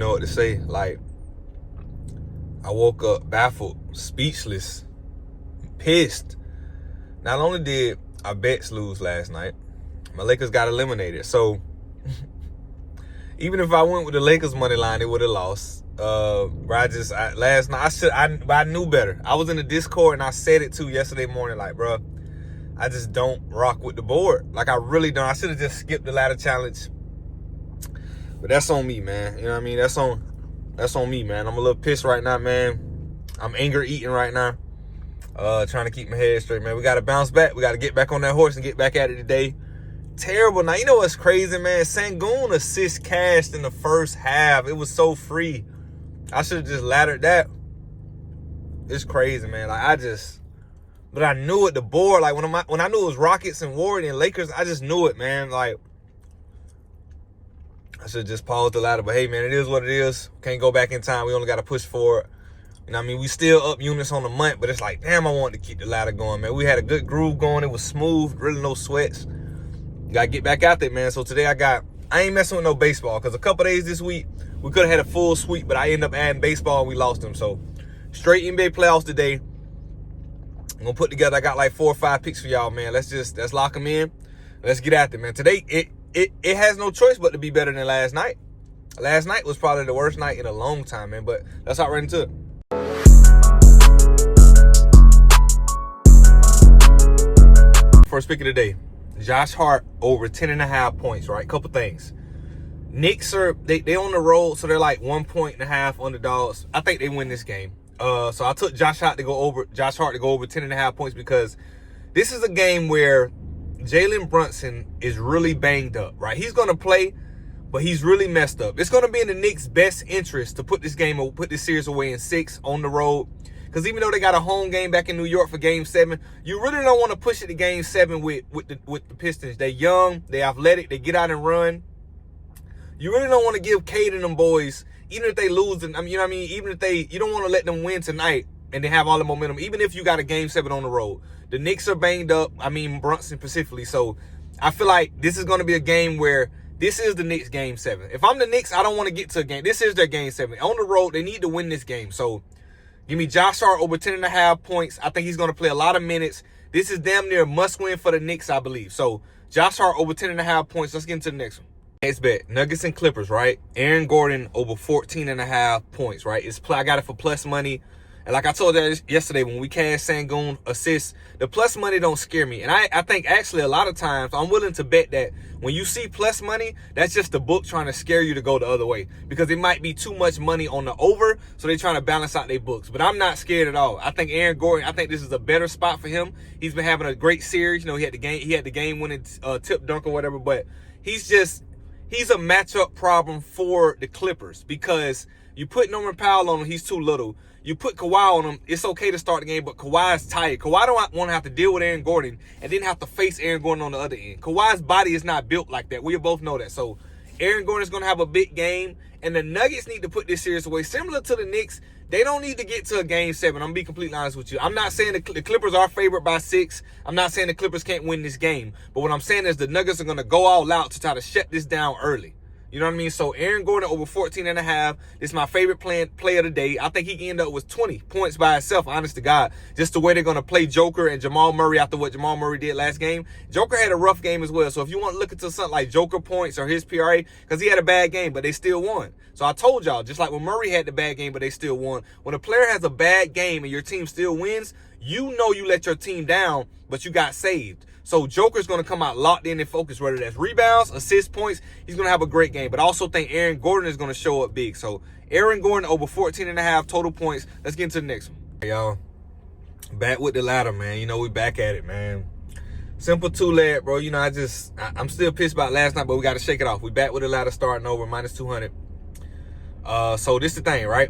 know what to say. Like, I woke up baffled, speechless, pissed. Not only did our bets lose last night, my Lakers got eliminated. So, even if I went with the Lakers money line, they would have lost. Last night, I knew better. I was in the Discord and I said it too yesterday morning, like, bro, I just don't rock with the board. Like, I really don't. I should have just skipped the ladder challenge. But that's on me, man. You know what I mean? That's on me, man. I'm a little pissed right now, man. I'm anger eating right now. Trying to keep my head straight, man. We got to bounce back. We got to get back on that horse and get back at it today. Terrible. Now, you know what's crazy, man? Sengun assist cashed in the first half. It was so free. I should have just laddered that. It's crazy, man. But I knew it. The board, like when I knew it was Rockets and Warriors and Lakers, I just knew it, man. Like, I should have just paused the ladder. But hey, man, it is what it is. Can't go back in time. We only got to push forward. You know what I mean? We still up units on the month, but it's like, damn, I wanted to keep the ladder going, man. We had a good groove going. It was smooth, really no sweats. Got to get back out there, man. So today I ain't messing with no baseball because a couple days this week, we could have had a full sweep, but I ended up adding baseball and we lost them. So straight NBA playoffs today. I'm going to put together, I got like 4 or 5 picks for y'all, man. Let's lock them in. Let's get out there, man. Today, it has no choice but to be better than last night. Last night was probably the worst night in a long time, man, but let's hop right into it. First pick of the day, Josh Hart over 10.5 points, right? Couple things. Knicks they on the road, so they're like 1.5 underdogs. I think they win this game. So I took Josh Hart to go over 10.5 points because this is a game where Jalen Brunson is really banged up, right? He's gonna play, but he's really messed up. It's gonna be in the Knicks' best interest to put this series away in 6 on the road. Because even though they got a home game back in New York for Game 7, you really don't want to push it to Game 7 with the Pistons. They're young, they're athletic, they get out and run. You really don't want to give Cade and them boys, even if they lose, and you know what I mean? You don't want to let them win tonight and they have all the momentum, even if you got a Game 7 on the road. The Knicks are banged up, Brunson specifically. So I feel like this is going to be a game where this is the Knicks' Game 7. If I'm the Knicks, I don't want to get to a game. This is their Game 7. On the road, they need to win this game. So give me Josh Hart over 10.5 points. I think he's going to play a lot of minutes. This is damn near a must-win for the Knicks, I believe. So Josh Hart over 10.5 points. Let's get into the next one. Next bet, Nuggets and Clippers, right? Aaron Gordon over 14.5 points, right? I got it for plus money. And like I told you yesterday, when we cashed Sengun assists, the plus money don't scare me. And I think actually a lot of times I'm willing to bet that when you see plus money, that's just the book trying to scare you to go the other way. Because it might be too much money on the over, so they're trying to balance out their books. But I'm not scared at all. I think Aaron Gordon, I think this is a better spot for him. He's been having a great series. You know, he had the game winning tip dunk or whatever, but he's a matchup problem for the Clippers because you put Norman Powell on him, he's too little. You put Kawhi on him, it's okay to start the game, but Kawhi's tired. Kawhi don't want to have to deal with Aaron Gordon and then have to face Aaron Gordon on the other end. Kawhi's body is not built like that. We both know that. So Aaron Gordon's going to have a big game, and the Nuggets need to put this series away. Similar to the Knicks, they don't need to get to a Game 7. I'm going to be completely honest with you. I'm not saying the Clippers are favored by 6. I'm not saying the Clippers can't win this game. But what I'm saying is the Nuggets are going to go all out to try to shut this down early. You know what I mean? So Aaron Gordon over 14.5. This is my favorite play of the day. I think he can end up with 20 points by himself, honest to God. Just the way they're going to play Joker and Jamal Murray after what Jamal Murray did last game. Joker had a rough game as well. So if you want to look into something like Joker points or his PRA, because he had a bad game, but they still won. So I told y'all, just like when Murray had the bad game, but they still won. When a player has a bad game and your team still wins, you know you let your team down, but you got saved. So Joker's going to come out locked in and focused, whether that's rebounds, assists, points. He's going to have a great game. But I also think Aaron Gordon is going to show up big. So Aaron Gordon over 14.5 total points. Let's get into the next one. Hey, y'all, back with the ladder, man. You know, we back at it, man. Simple 2-leg, bro. You know, I'm still pissed about last night, but we got to shake it off. We back with the ladder starting over, minus 200. So this is the thing, right?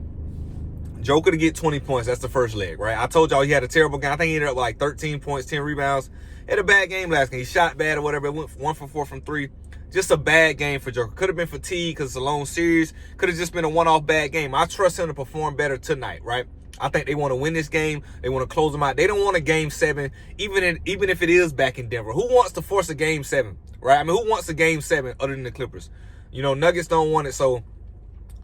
Joker to get 20 points. That's the first leg, right? I told y'all he had a terrible game. I think he ended up with like 13 points, 10 rebounds. Had a bad game last game. He shot bad or whatever. It went 1 for 4 from 3. Just a bad game for Joker. Could have been fatigue because it's a long series. Could have just been a one-off bad game. I trust him to perform better tonight, right? I think they want to win this game. They want to close them out. They don't want a Game 7, even if it is back in Denver. Who wants to force a Game 7, right? I mean, who wants a Game 7 other than the Clippers? You know, Nuggets don't want it, so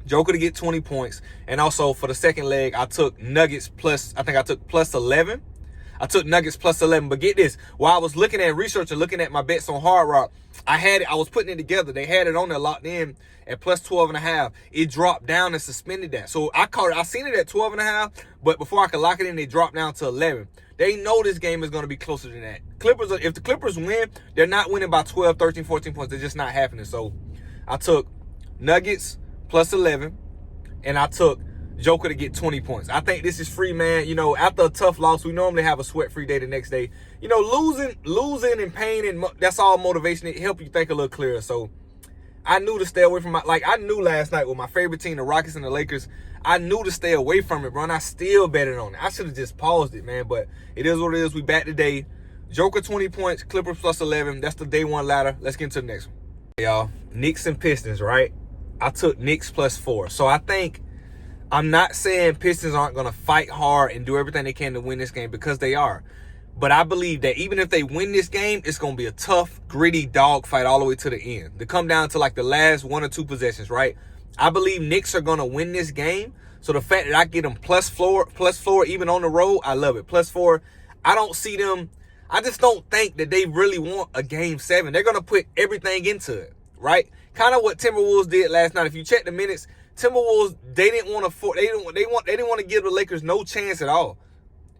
Joker to get 20 points. And also for the second leg, I took Nuggets plus, I think I took plus 11. I took Nuggets plus 11. But get this, while I was looking at research and looking at my bets on Hard Rock, I was putting it together. They had it on there locked in at plus 12.5. It dropped down and suspended that. So I caught it. I seen it at 12.5, but before I could lock it in, they dropped down to 11. They know this game is going to be closer than that. If the Clippers win, they're not winning by 12, 13, 14 points. They're just not happening. So I took Nuggets plus 11, and I took Joker to get 20 points. I think this is free, man. You know, after a tough loss, we normally have a sweat-free day the next day. You know, losing and pain, and that's all motivation. It helps you think a little clearer. So I knew to stay away from I knew last night with my favorite team, the Rockets and the Lakers, I knew to stay away from it, bro, and I still betted on it. I should have just paused it, man, but it is what it is. We back today. Joker 20 points, Clippers plus 11. That's the day one ladder. Let's get into the next one. Y'all, Knicks and Pistons, right? I took Knicks plus 4. So I think, I'm not saying Pistons aren't going to fight hard and do everything they can to win this game, because they are. But I believe that even if they win this game, it's going to be a tough, gritty dogfight all the way to the end. To come down to like the last 1 or 2 possessions, right? I believe Knicks are going to win this game. So the fact that I get them plus floor even on the road, I love it. Plus 4, I don't see them. I just don't think that they really want a game 7. They're going to put everything into it, right? Kind of what Timberwolves did last night. If you check the minutes, Timberwolves, they didn't want to give the Lakers no chance at all.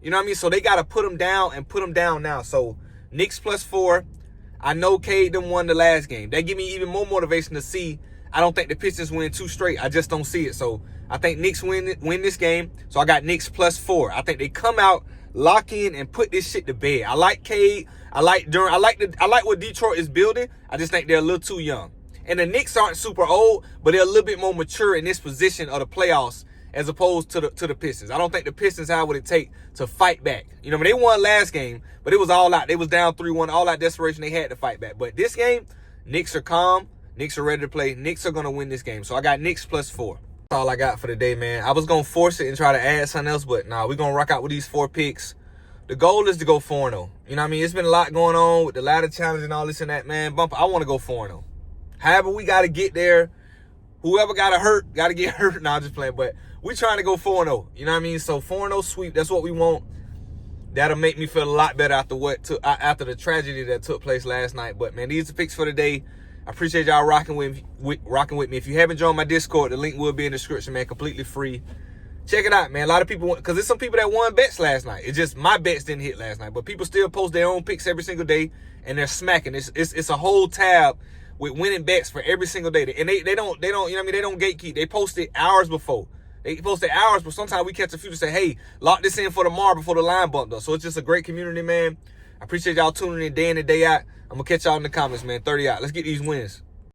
You know what I mean? So they got to put them down and put them down now. So Knicks plus 4. I know Cade them won the last game. That give me even more motivation to see. I don't think the Pistons win 2 straight. I just don't see it. So I think Knicks win this game. So I got Knicks plus 4. I think they come out, lock in, and put this shit to bed. I like Cade. I like what Detroit is building. I just think they're a little too young. And the Knicks aren't super old, but they're a little bit more mature in this position of the playoffs as opposed to the Pistons. I don't think the Pistons have what it takes to fight back. You know, they won last game, but it was all out. They was down 3-1, all out desperation. They had to fight back. But this game, Knicks are calm. Knicks are ready to play. Knicks are going to win this game. So I got Knicks plus 4. That's all I got for the day, man. I was going to force it and try to add something else, but nah, we're going to rock out with these 4 picks. The goal is to go 4-0. You know what I mean? It's been a lot going on with the ladder challenge and all this and that, man. Bumper, I want to go 4-0. However, we got to get there. Whoever got to get hurt. Nah, I'm just playing. But we trying to go 4-0. You know what I mean? So 4-0 sweep, that's what we want. That'll make me feel a lot better after the tragedy that took place last night. But, man, these are the picks for the day. I appreciate y'all rocking with me. If you haven't joined my Discord, the link will be in the description, man. Completely free. Check it out, man. A lot of people, because there's some people that won bets last night. It's just my bets didn't hit last night. But people still post their own picks every single day, and they're smacking. It's a whole tab with winning bets for every single day. And they don't, you know what I mean? They don't gatekeep. They post it hours before. They post it hours, but sometimes we catch a few to say, hey, lock this in for tomorrow before the line bumped up. So it's just a great community, man. I appreciate y'all tuning in day and day out. I'm going to catch y'all in the comments, man. 30 out. Let's get these wins.